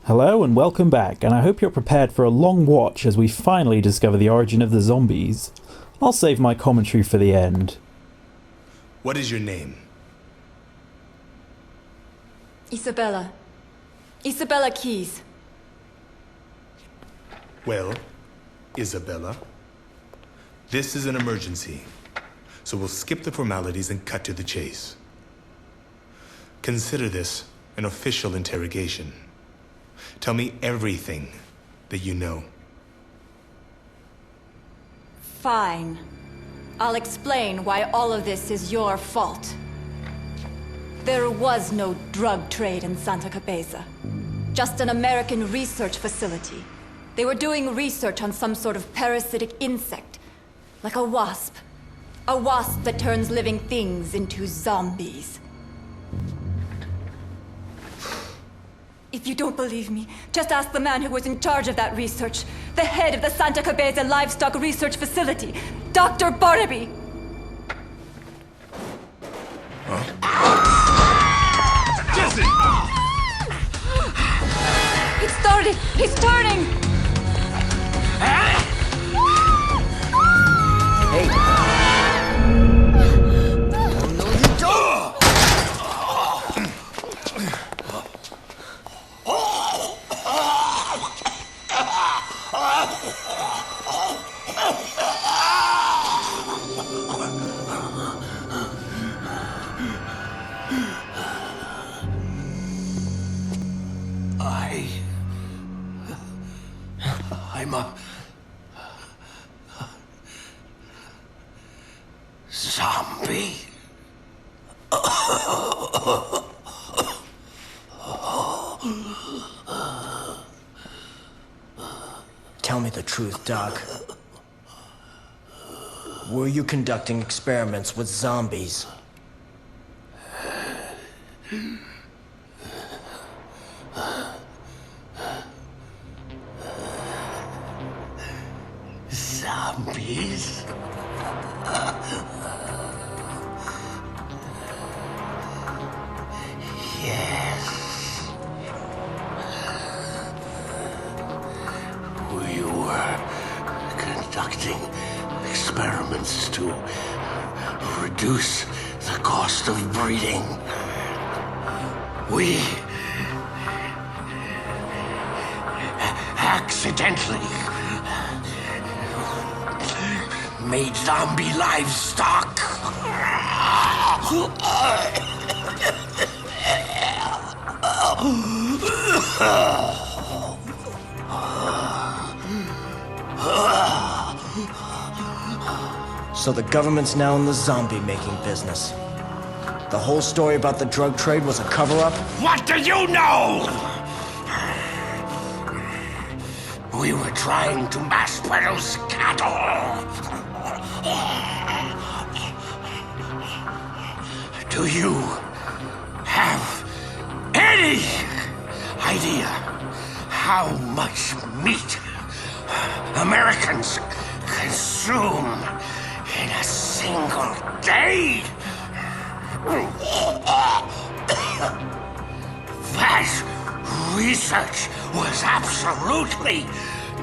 Hello and welcome back, and I hope you're prepared for a long watch as we finally discover the origin of the zombies. I'll save my commentary for the end. What is your name? Isabella. Isabella Keyes. Well, Isabella, this is an emergency, so we'll skip the formalities and cut to the chase. Consider this an official interrogation. Tell me everything that you know. Fine. I'll explain why all of this is your fault. There was no drug trade in Santa Cabeza. Just an American research facility. They were doing research on some sort of parasitic insect. Like a wasp. A wasp that turns living things into zombies. If you don't believe me, just ask the man who was in charge of that research. The head of the Santa Cabeza Livestock Research Facility, Dr. Barnaby. Jesse! It started! He's turning! Hey! Oh, no, you don't! I'm a zombie. Tell me the truth, Doc. Were you conducting experiments with zombies? Zombies? Yes. We were conducting experiments to reduce the cost of breeding. We accidentally made zombie livestock. So the government's now in the zombie-making business. The whole story about the drug trade was a cover-up? What do you know? We were trying to mass produce cattle. Do you have any idea how much meat Americans consume in a single day? That research was absolutely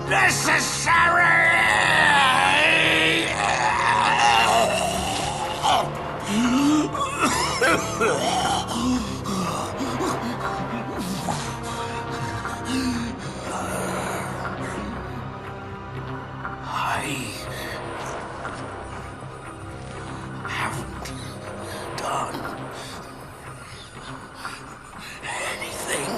necessary! I haven't done anything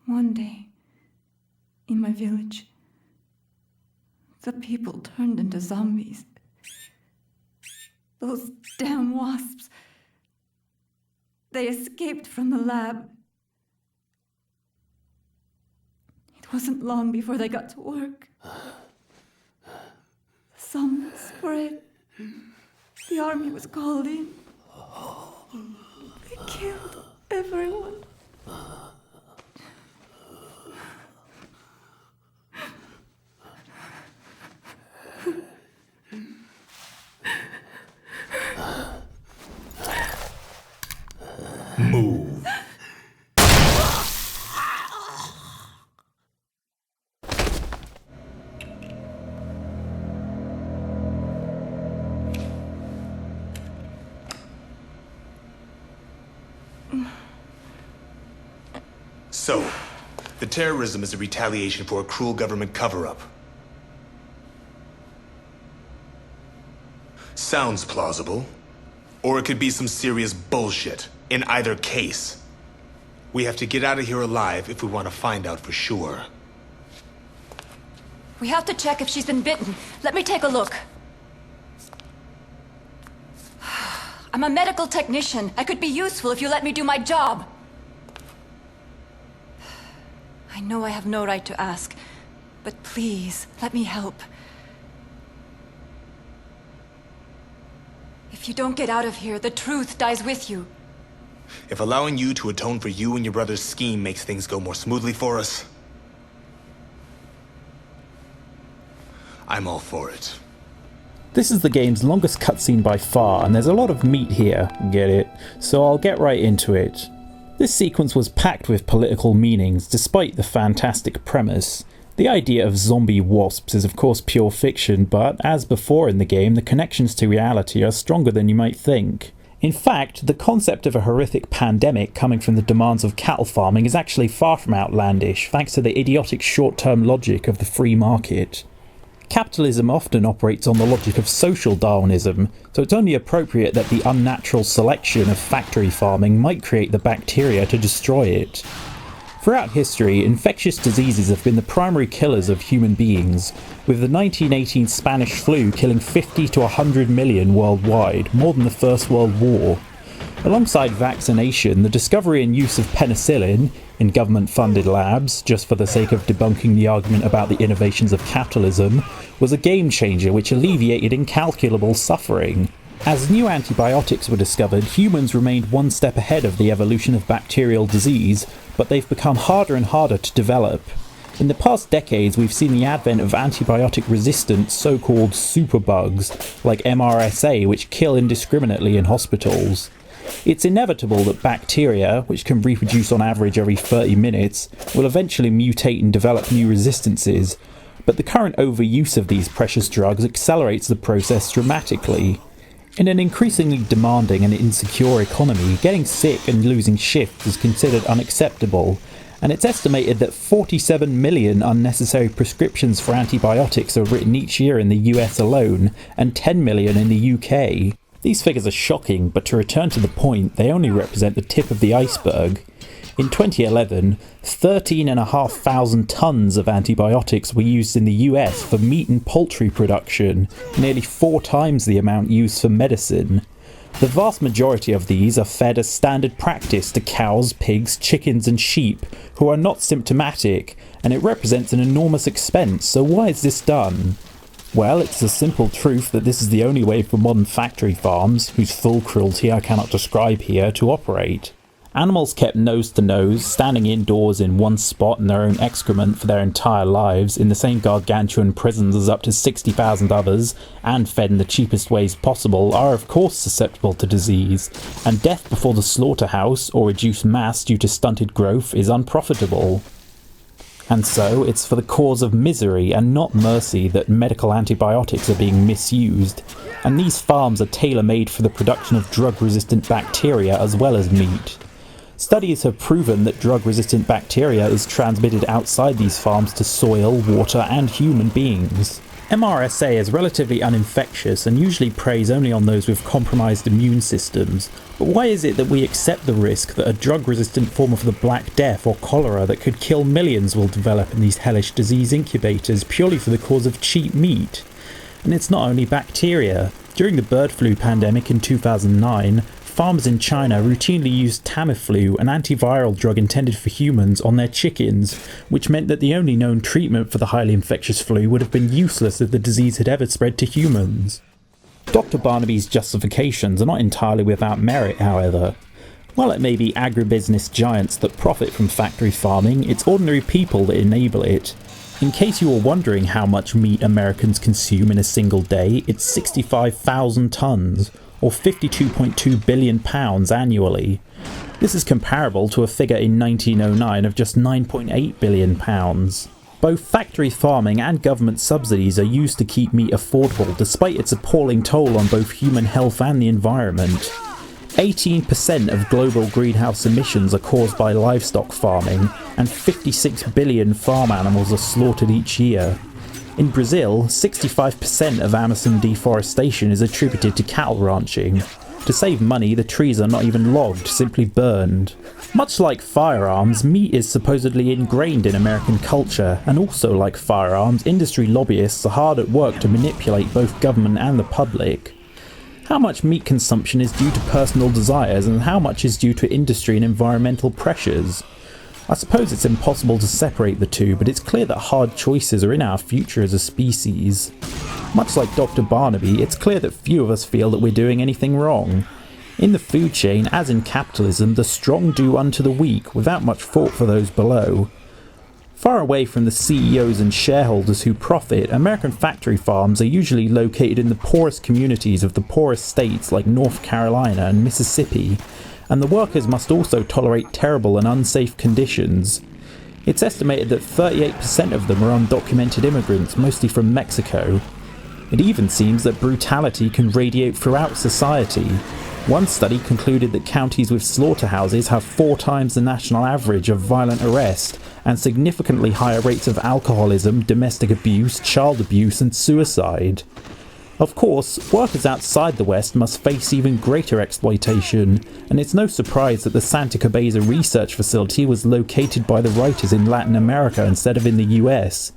One day, in my village, the people turned into zombies. Those damn wasps. They escaped from the lab. It wasn't long before they got to work. Some spread. The army was called in. I killed everyone. Move. So, the terrorism is a retaliation for a cruel government cover-up. Sounds plausible. Or it could be some serious bullshit. In either case, we have to get out of here alive if we want to find out for sure. We have to check if she's been bitten. Let me take a look. I'm a medical technician. I could be useful if you let me do my job. I know I have no right to ask, but please, let me help. If you don't get out of here, the truth dies with you. If allowing you to atone for you and your brother's scheme makes things go more smoothly for us, I'm all for it. This is the game's longest cutscene by far, and there's a lot of meat here, get it? So I'll get right into it. This sequence was packed with political meanings, despite the fantastic premise. The idea of zombie wasps is of course pure fiction, but as before in the game, the connections to reality are stronger than you might think. In fact, the concept of a horrific pandemic coming from the demands of cattle farming is actually far from outlandish, thanks to the idiotic short-term logic of the free market. Capitalism often operates on the logic of social Darwinism, so it's only appropriate that the unnatural selection of factory farming might create the bacteria to destroy it. Throughout history, infectious diseases have been the primary killers of human beings, with the 1918 Spanish flu killing 50 to 100 million worldwide, more than the First World War. Alongside vaccination, the discovery and use of penicillin, in government-funded labs, just for the sake of debunking the argument about the innovations of capitalism, was a game-changer which alleviated incalculable suffering. As new antibiotics were discovered, humans remained one step ahead of the evolution of bacterial disease, but they've become harder and harder to develop. In the past decades, we've seen the advent of antibiotic-resistant so-called superbugs, like MRSA, which kill indiscriminately in hospitals. It's inevitable that bacteria, which can reproduce on average every 30 minutes, will eventually mutate and develop new resistances, but the current overuse of these precious drugs accelerates the process dramatically. In an increasingly demanding and insecure economy, getting sick and losing shifts is considered unacceptable, and it's estimated that 47 million unnecessary prescriptions for antibiotics are written each year in the US alone, and 10 million in the UK. These figures are shocking, but to return to the point, they only represent the tip of the iceberg. In 2011, 13,500 tons of antibiotics were used in the US for meat and poultry production, nearly 4 times the amount used for medicine. The vast majority of these are fed as standard practice to cows, pigs, chickens and sheep, who are not symptomatic, and it represents an enormous expense, so why is this done? Well, it's the simple truth that this is the only way for modern factory farms, whose full cruelty I cannot describe here, to operate. Animals kept nose to nose, standing indoors in one spot in their own excrement for their entire lives, in the same gargantuan prisons as up to 60,000 others, and fed in the cheapest ways possible, are of course susceptible to disease, and death before the slaughterhouse, or reduced mass due to stunted growth, is unprofitable. And so, it's for the cause of misery and not mercy that medical antibiotics are being misused, and these farms are tailor-made for the production of drug-resistant bacteria as well as meat. Studies have proven that drug-resistant bacteria is transmitted outside these farms to soil, water and human beings. MRSA is relatively uninfectious and usually preys only on those with compromised immune systems, but why is it that we accept the risk that a drug-resistant form of the Black Death or cholera that could kill millions will develop in these hellish disease incubators purely for the cause of cheap meat? And it's not only bacteria. During the bird flu pandemic in 2009, farmers in China routinely used Tamiflu, an antiviral drug intended for humans, on their chickens, which meant that the only known treatment for the highly infectious flu would have been useless if the disease had ever spread to humans. Dr. Barnaby's justifications are not entirely without merit, however. While it may be agribusiness giants that profit from factory farming, it's ordinary people that enable it. In case you were wondering how much meat Americans consume in a single day, it's 65,000 tons, or 52.2 billion pounds annually. This is comparable to a figure in 1909 of just 9.8 billion pounds. Both factory farming and government subsidies are used to keep meat affordable, despite its appalling toll on both human health and the environment. 18% of global greenhouse emissions are caused by livestock farming, and 56 billion farm animals are slaughtered each year. In Brazil, 65% of Amazon deforestation is attributed to cattle ranching. To save money, the trees are not even logged, simply burned. Much like firearms, meat is supposedly ingrained in American culture, and also like firearms, industry lobbyists are hard at work to manipulate both government and the public. How much meat consumption is due to personal desires and how much is due to industry and environmental pressures? I suppose it's impossible to separate the two, but it's clear that hard choices are in our future as a species. Much like Dr. Barnaby, it's clear that few of us feel that we're doing anything wrong. In the food chain, as in capitalism, the strong do unto the weak, without much thought for those below. Far away from the CEOs and shareholders who profit, American factory farms are usually located in the poorest communities of the poorest states like North Carolina and Mississippi, and the workers must also tolerate terrible and unsafe conditions. It's estimated that 38% of them are undocumented immigrants, mostly from Mexico. It even seems that brutality can radiate throughout society. One study concluded that counties with slaughterhouses have 4 times the national average of violent arrest, and significantly higher rates of alcoholism, domestic abuse, child abuse, and suicide. Of course, workers outside the West must face even greater exploitation, and it's no surprise that the Santa Cabeza research facility was located by the writers in Latin America instead of in the US.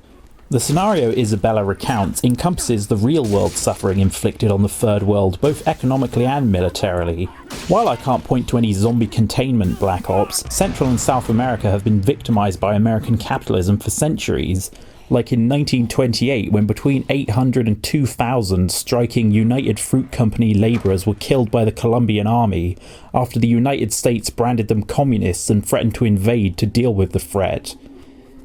The scenario Isabella recounts encompasses the real-world suffering inflicted on the Third World, both economically and militarily. While I can't point to any zombie containment black ops, Central and South America have been victimized by American capitalism for centuries. Like in 1928, when between 800 and 2,000 striking United Fruit Company labourers were killed by the Colombian army, after the United States branded them communists and threatened to invade to deal with the threat.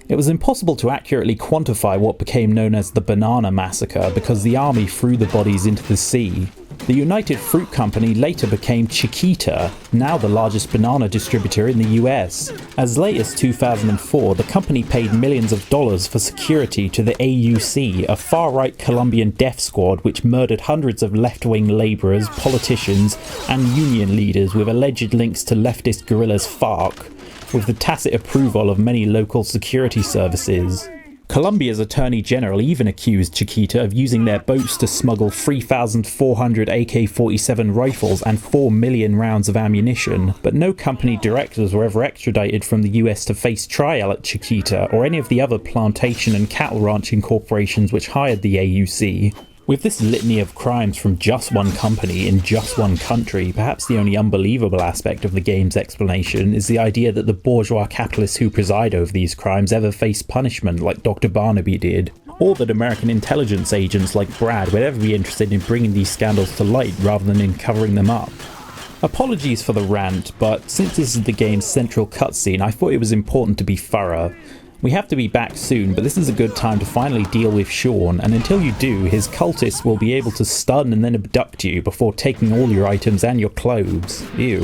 It was impossible to accurately quantify what became known as the Banana Massacre because the army threw the bodies into the sea. The United Fruit Company later became Chiquita, now the largest banana distributor in the US. As late as 2004, the company paid millions of dollars for security to the AUC, a far-right Colombian death squad which murdered hundreds of left-wing labourers, politicians, and union leaders with alleged links to leftist guerrillas FARC, with the tacit approval of many local security services. Colombia's Attorney General even accused Chiquita of using their boats to smuggle 3,400 AK-47 rifles and 4 million rounds of ammunition, but no company directors were ever extradited from the US to face trial at Chiquita or any of the other plantation and cattle ranching corporations which hired the AUC. With this litany of crimes from just one company in just one country, perhaps the only unbelievable aspect of the game's explanation is the idea that the bourgeois capitalists who preside over these crimes ever face punishment like Dr. Barnaby did, or that American intelligence agents like Brad would ever be interested in bringing these scandals to light rather than in covering them up. Apologies for the rant, but since this is the game's central cutscene, I thought it was important to be thorough. We have to be back soon, but this is a good time to finally deal with Sean, and until you do, his cultists will be able to stun and then abduct you before taking all your items and your clothes. Ew.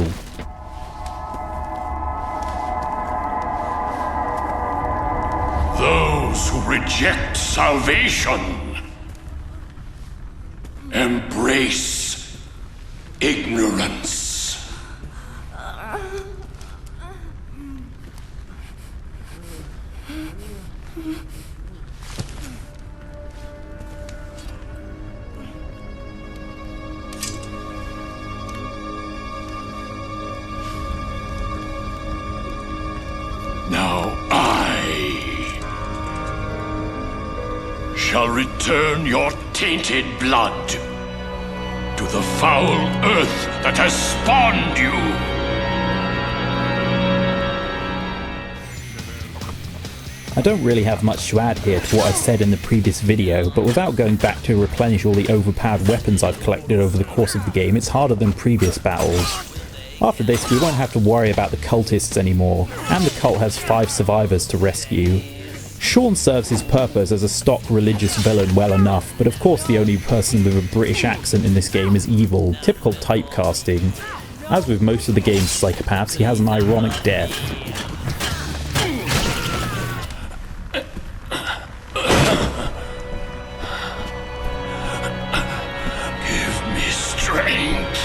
Those who reject salvation embrace ignorance. Now I shall return your tainted blood to the foul earth that has spawned you. I don't really have much to add here to what I said in the previous video, but without going back to replenish all the overpowered weapons I've collected over the course of the game, it's harder than previous battles. After this, we won't have to worry about the cultists anymore, and the cult has 5 survivors to rescue. Sean serves his purpose as a stock religious villain well enough, but of course the only person with a British accent in this game is Evil, typical typecasting. As with most of the game's psychopaths, he has an ironic death. Give me strength.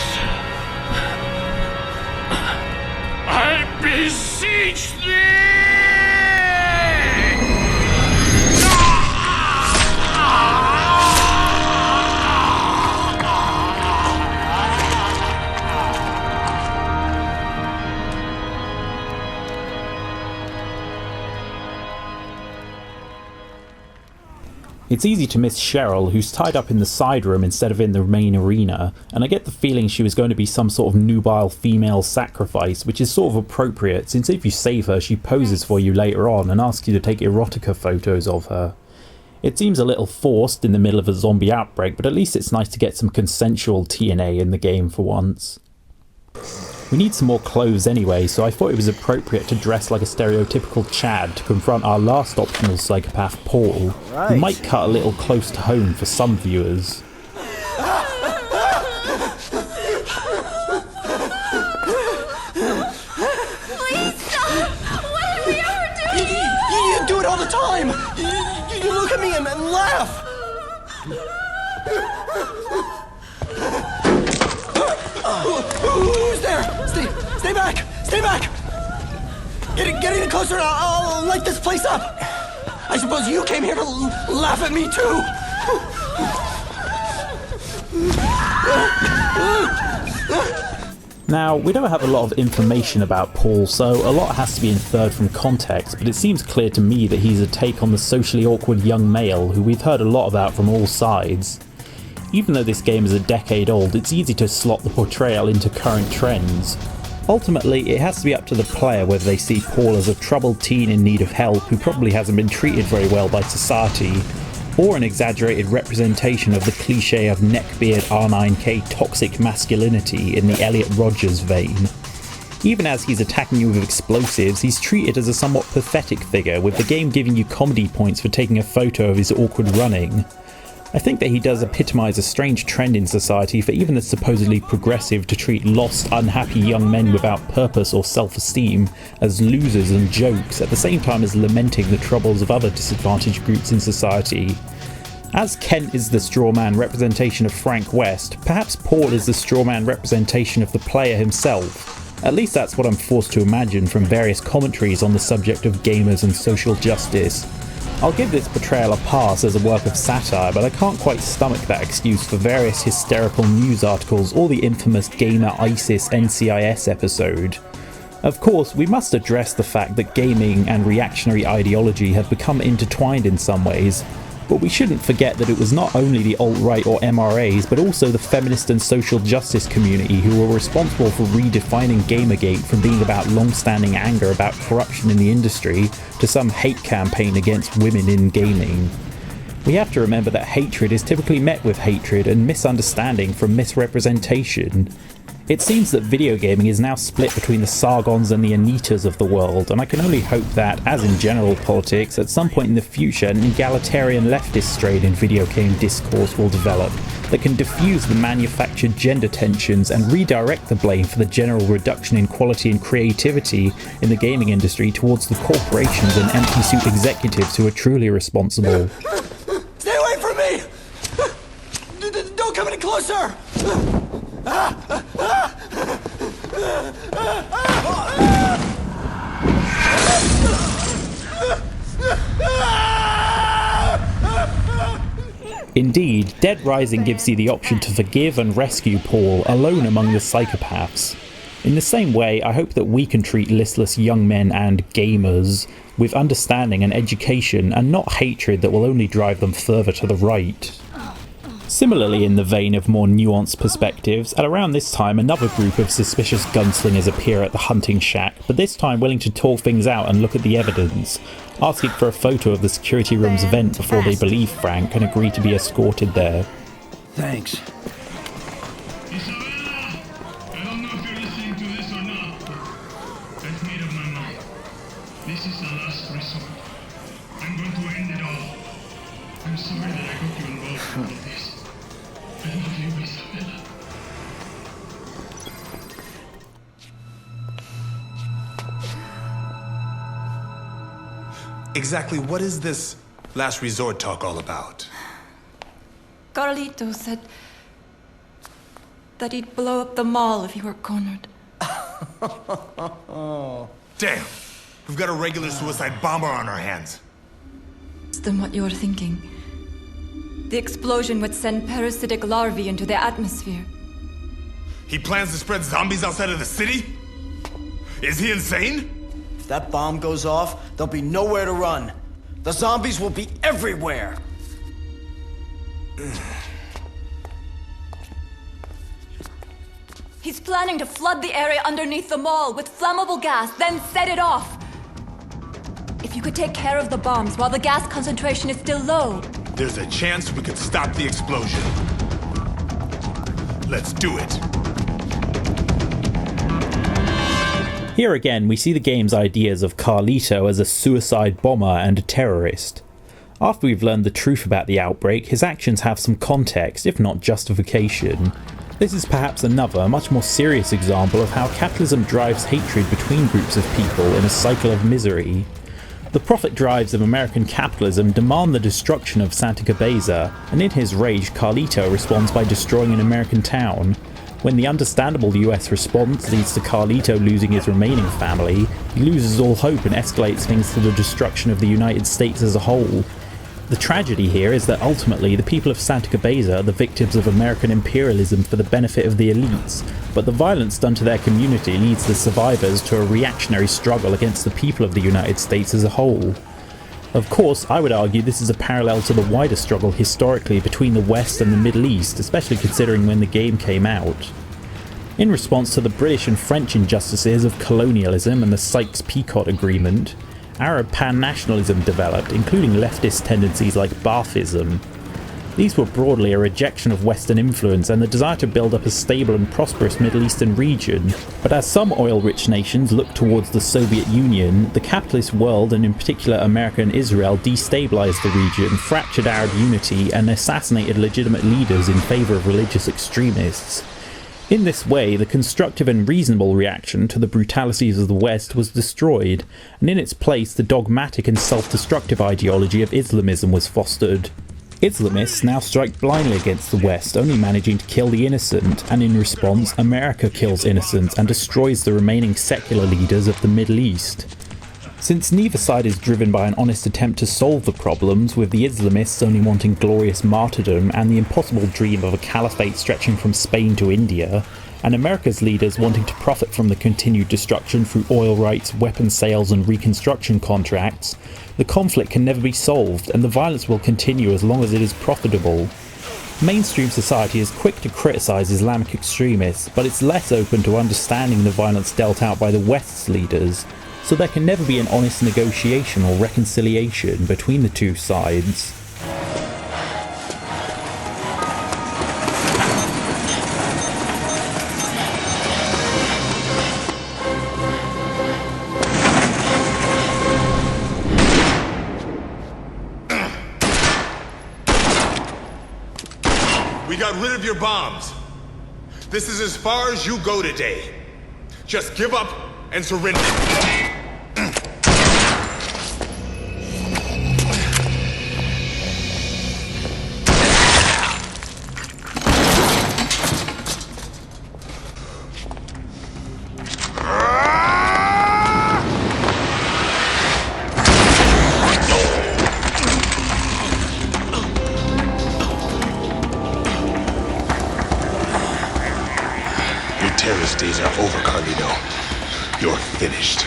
I beseech thee! It's easy to miss Cheryl, who's tied up in the side room instead of in the main arena, and I get the feeling she was going to be some sort of nubile female sacrifice, which is sort of appropriate since if you save her she poses for you later on and asks you to take erotica photos of her. It seems a little forced in the middle of a zombie outbreak, but at least it's nice to get some consensual TNA in the game for once. We need some more clothes anyway, so I thought it was appropriate to dress like a stereotypical Chad to confront our last optional psychopath, Paul, who might cut a little close to home for some viewers. Please stop! What did we ever do? You do it all the time! You look at me and laugh! Who's there? Stay back! Stay back! Get any closer and I'll light this place up! I suppose you came here to laugh at me too! Now, we don't have a lot of information about Paul, so a lot has to be inferred from context, but it seems clear to me that he's a take on the socially awkward young male who we've heard a lot about from all sides. Even though this game is a decade old, it's easy to slot the portrayal into current trends. Ultimately, it has to be up to the player whether they see Paul as a troubled teen in need of help who probably hasn't been treated very well by society, or an exaggerated representation of the cliché of neckbeard R9K toxic masculinity in the Elliot Rodgers vein. Even as he's attacking you with explosives, he's treated as a somewhat pathetic figure, with the game giving you comedy points for taking a photo of his awkward running. I think that he does epitomise a strange trend in society for even the supposedly progressive to treat lost, unhappy young men without purpose or self-esteem as losers and jokes, at the same time as lamenting the troubles of other disadvantaged groups in society. As Kent is the strawman representation of Frank West, perhaps Paul is the strawman representation of the player himself. At least that's what I'm forced to imagine from various commentaries on the subject of gamers and social justice. I'll give this portrayal a pass as a work of satire, but I can't quite stomach that excuse for various hysterical news articles or the infamous Gamer ISIS NCIS episode. Of course, we must address the fact that gaming and reactionary ideology have become intertwined in some ways, but we shouldn't forget that it was not only the alt-right or MRAs, but also the feminist and social justice community who were responsible for redefining Gamergate from being about long-standing anger about corruption in the industry to some hate campaign against women in gaming. We have to remember that hatred is typically met with hatred and misunderstanding from misrepresentation. It seems that video gaming is now split between the Sargons and the Anitas of the world, and I can only hope that, as in general politics, at some point in the future an egalitarian leftist strain in video game discourse will develop that can diffuse the manufactured gender tensions and redirect the blame for the general reduction in quality and creativity in the gaming industry towards the corporations and empty suit executives who are truly responsible. Stay away from me! Don't come any closer! Indeed, Dead Rising gives you the option to forgive and rescue Paul alone among the psychopaths. In the same way, I hope that we can treat listless young men and gamers with understanding and education and not hatred that will only drive them further to the right. Similarly, in the vein of more nuanced perspectives, at around this time another group of suspicious gunslingers appear at the hunting shack, but this time willing to talk things out and look at the evidence, asking for a photo of the security room's vent before they believe Frank and agree to be escorted there. Thanks. Isabella! I don't know if you're listening to this or not, but I've made up my mind. This is the last resort. I'm going to end it all. I'm sorry that I got you involved in all this. I love you, Isabella. Exactly what is this last resort talk all about? Carlito said that he'd blow up the mall if he were cornered. Damn! We've got a regular suicide bomber on our hands. Worse than what you're thinking. The explosion would send parasitic larvae into the atmosphere. He plans to spread zombies outside of the city? Is he insane? If that bomb goes off, there'll be nowhere to run. The zombies will be everywhere. He's planning to flood the area underneath the mall with flammable gas, then set it off. If you could take care of the bombs while the gas concentration is still low. There's a chance we could stop the explosion. Let's do it. Here again, we see the game's ideas of Carlito as a suicide bomber and a terrorist. After we've learned the truth about the outbreak, his actions have some context, if not justification. This is perhaps another, much more serious example of how capitalism drives hatred between groups of people in a cycle of misery. The profit drives of American capitalism demand the destruction of Santa Cabeza, and in his rage, Carlito responds by destroying an American town. When the understandable US response leads to Carlito losing his remaining family, he loses all hope and escalates things to the destruction of the United States as a whole. The tragedy here is that ultimately the people of Santa Cabeza are the victims of American imperialism for the benefit of the elites, but the violence done to their community leads the survivors to a reactionary struggle against the people of the United States as a whole. Of course, I would argue this is a parallel to the wider struggle historically between the West and the Middle East, especially considering when the game came out. In response to the British and French injustices of colonialism and the Sykes-Picot Agreement, Arab pan-nationalism developed, including leftist tendencies like Baathism. These were broadly a rejection of Western influence and the desire to build up a stable and prosperous Middle Eastern region. But as some oil-rich nations looked towards the Soviet Union, the capitalist world, and in particular America and Israel, destabilized the region, fractured Arab unity, and assassinated legitimate leaders in favor of religious extremists. In this way, the constructive and reasonable reaction to the brutalities of the West was destroyed, and in its place the dogmatic and self-destructive ideology of Islamism was fostered. Islamists now strike blindly against the West, only managing to kill the innocent, and in response, America kills innocents and destroys the remaining secular leaders of the Middle East. Since neither side is driven by an honest attempt to solve the problems, with the Islamists only wanting glorious martyrdom and the impossible dream of a caliphate stretching from Spain to India, and America's leaders wanting to profit from the continued destruction through oil rights, weapons sales and reconstruction contracts, the conflict can never be solved and the violence will continue as long as it is profitable. Mainstream society is quick to criticize Islamic extremists, but it's less open to understanding the violence dealt out by the West's leaders, so there can never be an honest negotiation or reconciliation between the two sides. We got rid of your bombs. This is as far as you go today. Just give up and surrender. Your terrorist days are over, Carlito. You're finished.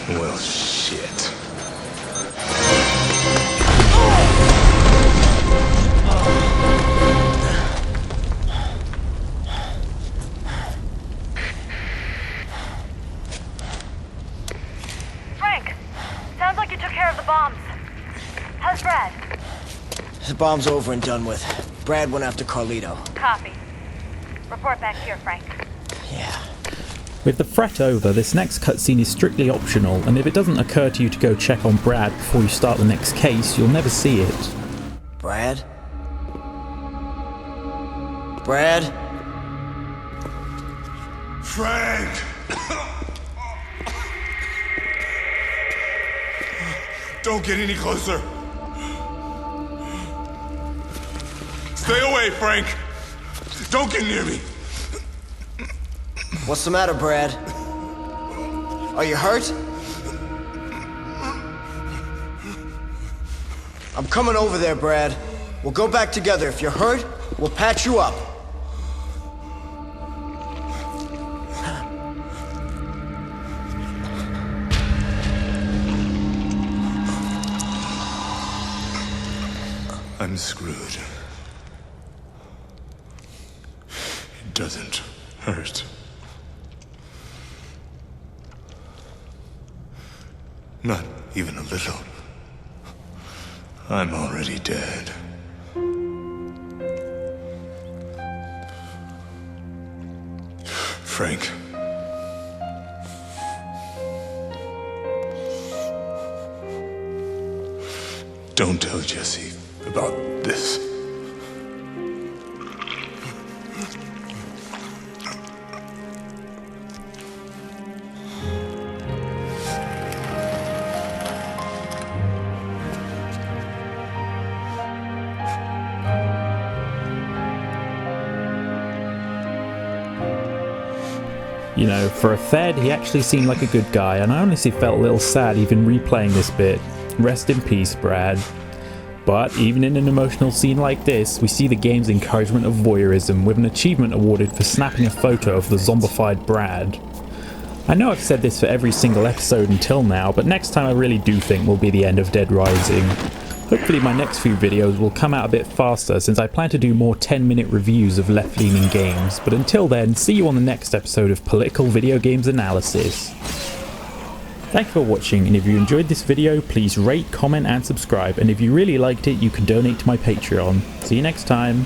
Well, shit. Frank, sounds like you took care of the bombs. How's Brad? The bomb's over and done with. Brad went after Carlito. Copy. Report back here, Frank. Yeah. With the threat over, this next cutscene is strictly optional, and if it doesn't occur to you to go check on Brad before you start the next case, you'll never see it. Brad? Brad? Frank! Don't get any closer. Stay away, Frank. Don't get near me. What's the matter, Brad? Are you hurt? I'm coming over there, Brad. We'll go back together. If you're hurt, we'll patch you up. I'm screwed. It doesn't hurt. Not even a little. I'm already dead. Frank. Don't tell Jesse about this. You know, for a Fed, he actually seemed like a good guy, and I honestly felt a little sad even replaying this bit. Rest in peace, Brad. But even in an emotional scene like this, we see the game's encouragement of voyeurism, with an achievement awarded for snapping a photo of the zombified Brad. I know I've said this for every single episode until now, but next time I really do think will be the end of Dead Rising. Hopefully my next few videos will come out a bit faster, since I plan to do more 10-minute reviews of left-leaning games, but until then, see you on the next episode of Political Video Games Analysis. Thank you for watching, and if you enjoyed this video, please rate, comment and subscribe, and if you really liked it, you can donate to my Patreon. See you next time.